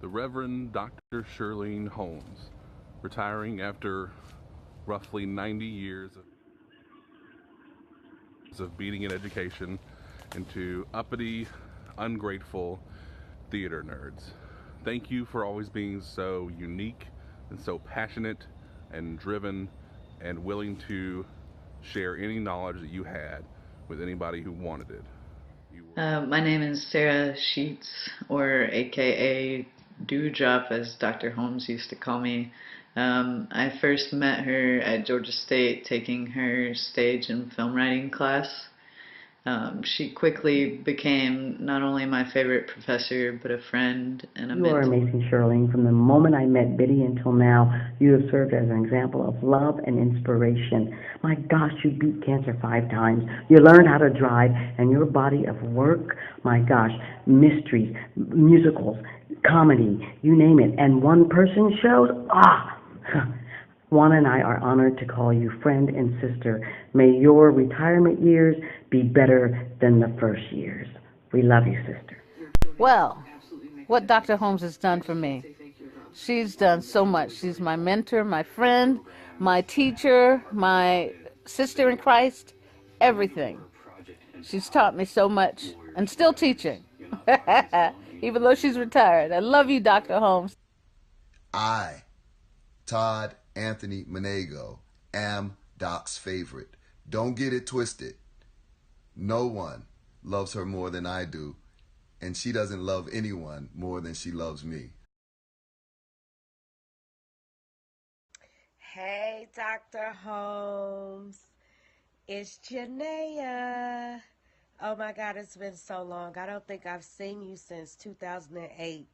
the Reverend Dr. Shirlene Holmes, retiring after roughly 90 years of beating an education into uppity, ungrateful theater nerds. Thank you for always being so unique and so passionate and driven and willing to share any knowledge that you had with anybody who wanted it. My name is Sarah Sheets, or AKA Dewdrop, as Dr. Holmes used to call me. I first met her at Georgia State taking her stage and film writing class. She quickly became not only my favorite professor, but a friend and a You are mentor. amazing, Shirlene. From the moment I met Biddy until now, you have served as an example of love and inspiration. My gosh, you beat cancer 5 times. You learned how to drive, and your body of work, my gosh, mysteries, musicals, comedy, you name it, and one-person shows, Juana and I are honored to call you friend and sister. May your retirement years be better than the first years. We love you, sister. Well, what Dr. Holmes has done for me. She's done so much. She's my mentor, my friend, my teacher, my sister in Christ, everything. She's taught me so much and still teaching, even though she's retired. I love you, Dr. Holmes. I, Todd Anthony Manego, am Doc's favorite. Don't get it twisted. No one loves her more than I do, and she doesn't love anyone more than she loves me. Hey, Dr. Holmes. It's Janaea. Oh my God, it's been so long. I don't think I've seen you since 2008.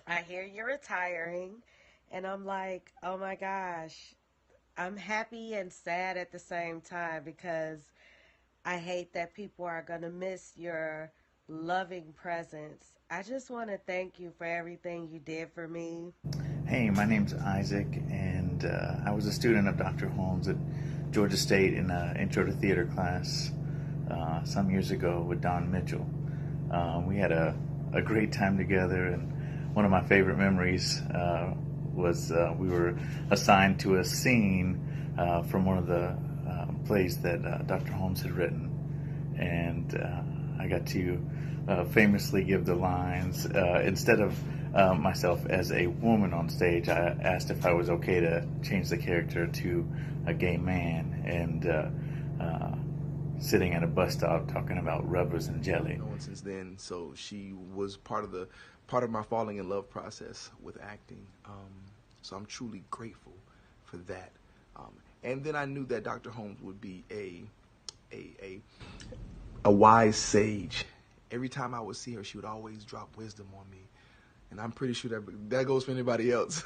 I hear you're retiring, and I'm like, oh my gosh. I'm happy and sad at the same time because I hate that people are going to miss your loving presence. I just want to thank you for everything you did for me. Hey, my name's Isaac, and I was a student of Dr. Holmes at Georgia State in an intro to theater class some years ago with Don Mitchell. We had a great time together, and one of my favorite memories was we were assigned to a scene from one of the plays that Dr. Holmes had written, and I got to famously give the lines. Instead of myself as a woman on stage, I asked if I was okay to change the character to a gay man, and sitting at a bus stop talking about rubbers and jelly. Since then, so she was part of my falling in love process with acting. So I'm truly grateful for that. And then I knew that Dr. Holmes would be a wise sage. Every time I would see her, she would always drop wisdom on me. And I'm pretty sure that goes for anybody else.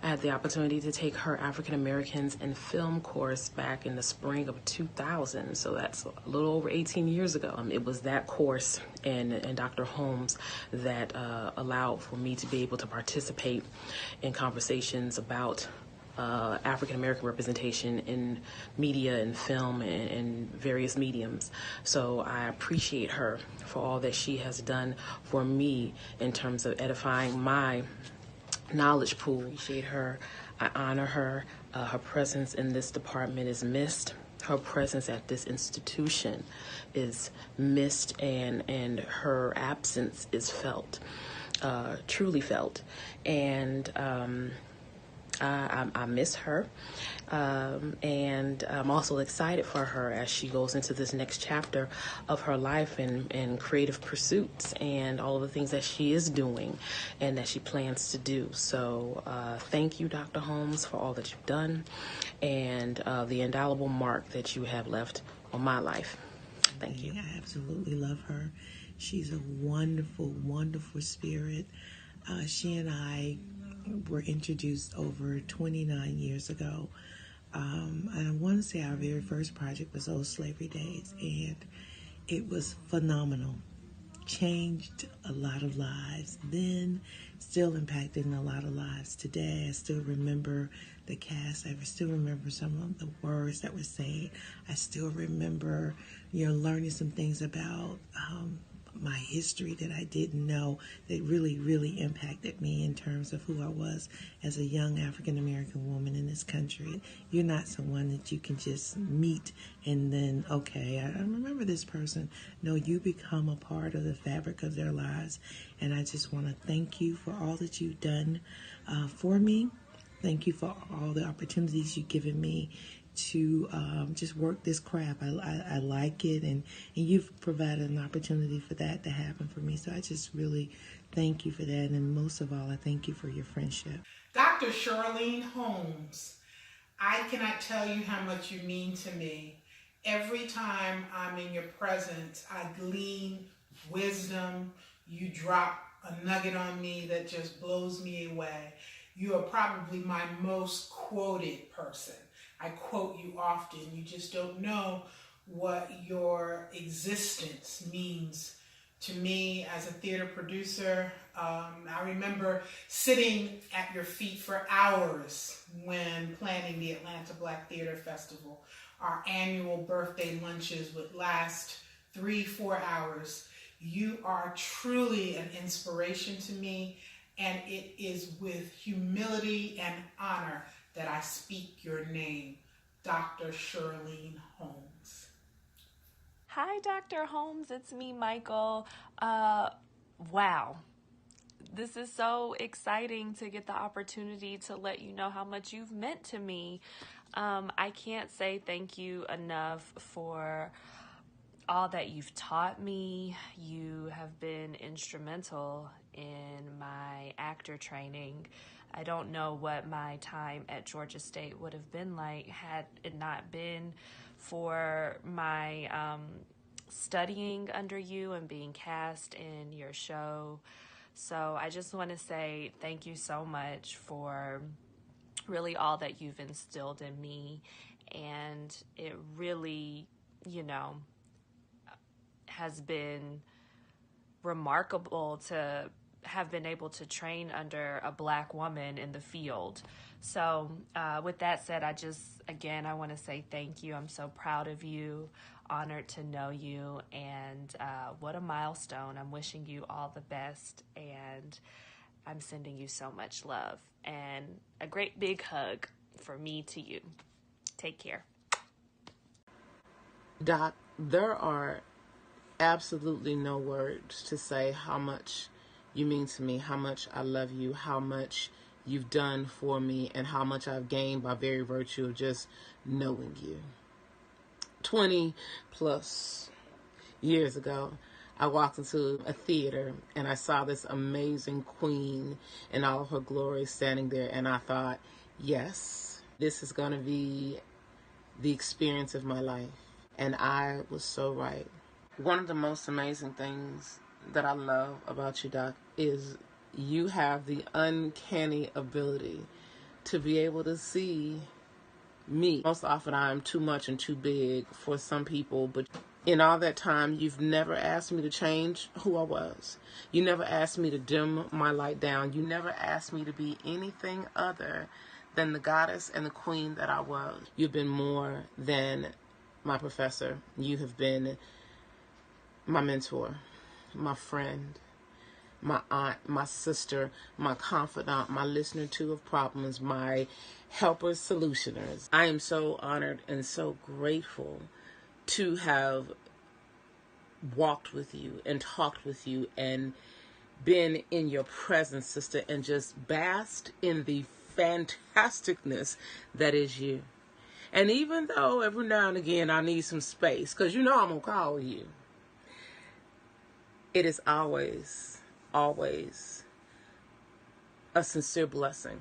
I had the opportunity to take her African Americans in film course back in the spring of 2000, so that's a little over 18 years ago. It was that course and Dr. Holmes that allowed for me to be able to participate in conversations about African American representation in media and film and various mediums. So I appreciate her for all that she has done for me in terms of edifying my knowledge pool. I appreciate her. I honor her. Her presence in this department is missed. Her presence at this institution is missed, and her absence is felt, truly felt. And I miss her, and I'm also excited for her as she goes into this next chapter of her life and creative pursuits and all of the things that she is doing and that she plans to do. So thank you, Dr. Holmes, for all that you've done and the indelible mark that you have left on my life. Thank you. I absolutely love her. She's a wonderful, wonderful spirit. She and I were introduced over 29 years ago. And I want to say our very first project was Old Slavery Days, and it was phenomenal. Changed a lot of lives then, still impacting a lot of lives today. I still remember the cast. I still remember some of the words that were said. I still remember, learning some things about my history that I didn't know that really, really impacted me in terms of who I was as a young African American woman in this country. You're not someone that you can just meet and then, okay, I remember this person. No, you become a part of the fabric of their lives. And I just want to thank you for all that you've done for me. Thank you for all the opportunities you've given me to just work this craft. I like it, and you've provided an opportunity for that to happen for me. So I just really thank you for that, and most of all, I thank you for your friendship. Dr. Shirlene Holmes, I cannot tell you how much you mean to me. Every time I'm in your presence, I glean wisdom. You drop a nugget on me that just blows me away. You are probably my most quoted person. I quote you often. You just don't know what your existence means to me as a theater producer. I remember sitting at your feet for hours when planning the Atlanta Black Theater Festival. Our annual birthday lunches would last 3-4 hours. You are truly an inspiration to me, and it is with humility and honor that I speak your name, Dr. Shirlene Holmes. Hi, Dr. Holmes. It's me, Michael. Wow. This is so exciting to get the opportunity to let you know how much you've meant to me. I can't say thank you enough for all that you've taught me. You have been instrumental in my actor training. I don't know what my time at Georgia State would have been like had it not been for my studying under you and being cast in your show. So I just want to say thank you so much for really all that you've instilled in me. And it really, has been remarkable to have been able to train under a Black woman in the field. So with that said, I want to say thank you. I'm so proud of you, honored to know you, and what a milestone. I'm wishing you all the best, and I'm sending you so much love and a great big hug for me to you. Take care. Doc, there are absolutely no words to say how much you mean to me, how much I love you, how much you've done for me, and how much I've gained by very virtue of just knowing you. 20 plus years ago, I walked into a theater and I saw this amazing queen in all of her glory standing there, and I thought, yes, this is going to be the experience of my life. And I was so right. One of the most amazing things that I love about you, Doc, is you have the uncanny ability to be able to see me. Most often I'm too much and too big for some people, but in all that time, you've never asked me to change who I was. You never asked me to dim my light down. You never asked me to be anything other than the goddess and the queen that I was. You've been more than my professor. You have been my mentor, my friend, my aunt, my sister, my confidant, my listener to of problems, my helpers, solutioners. I am so honored and so grateful to have walked with you and talked with you and been in your presence, sister, and just basked in the fantasticness that is you. And even though every now and again I need some space, because I'm going to call you, it is always, always a sincere blessing.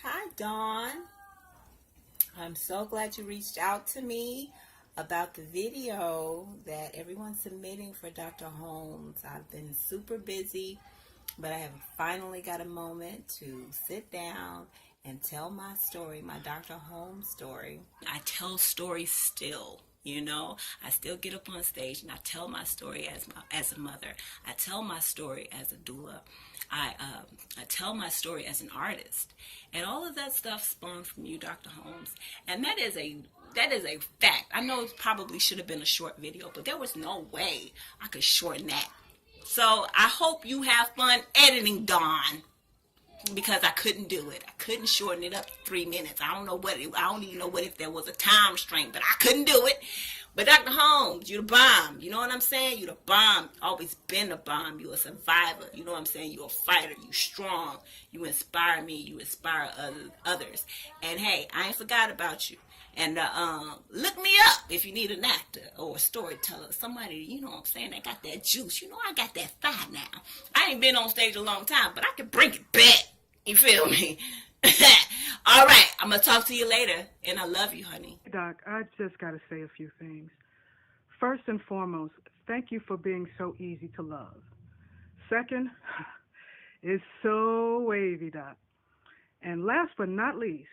Hi, Dawn. I'm so glad you reached out to me about the video that everyone's submitting for Dr. Holmes. I've been super busy, but I have finally got a moment to sit down and tell my story, my Dr. Holmes story. I tell stories still. I still get up on stage and I tell my story as a mother. I tell my story as a doula. I tell my story as an artist. And all of that stuff spawned from you, Dr. Holmes. And that is a fact. I know it probably should have been a short video, but there was no way I could shorten that So I hope you have fun editing, Dawn, because I couldn't do it. I couldn't shorten it up to 3 minutes. I don't even know what if there was a time restraint, but I couldn't do it. But Dr. Holmes, you the bomb. You know what I'm saying? You the bomb. Always been a bomb. You a survivor. You know what I'm saying? You a fighter. You strong. You inspire me. You inspire others. And hey, I ain't forgot about you. And look me up if you need an actor or a storyteller, somebody, you know what I'm saying, that got that juice. You know, I got that fire now. I ain't been on stage a long time, but I can bring it back. You feel me? All right, I'm going to talk to you later, and I love you, honey. Doc, I just got to say a few things. First and foremost, thank you for being so easy to love. Second, it's so wavy, Doc. And last but not least,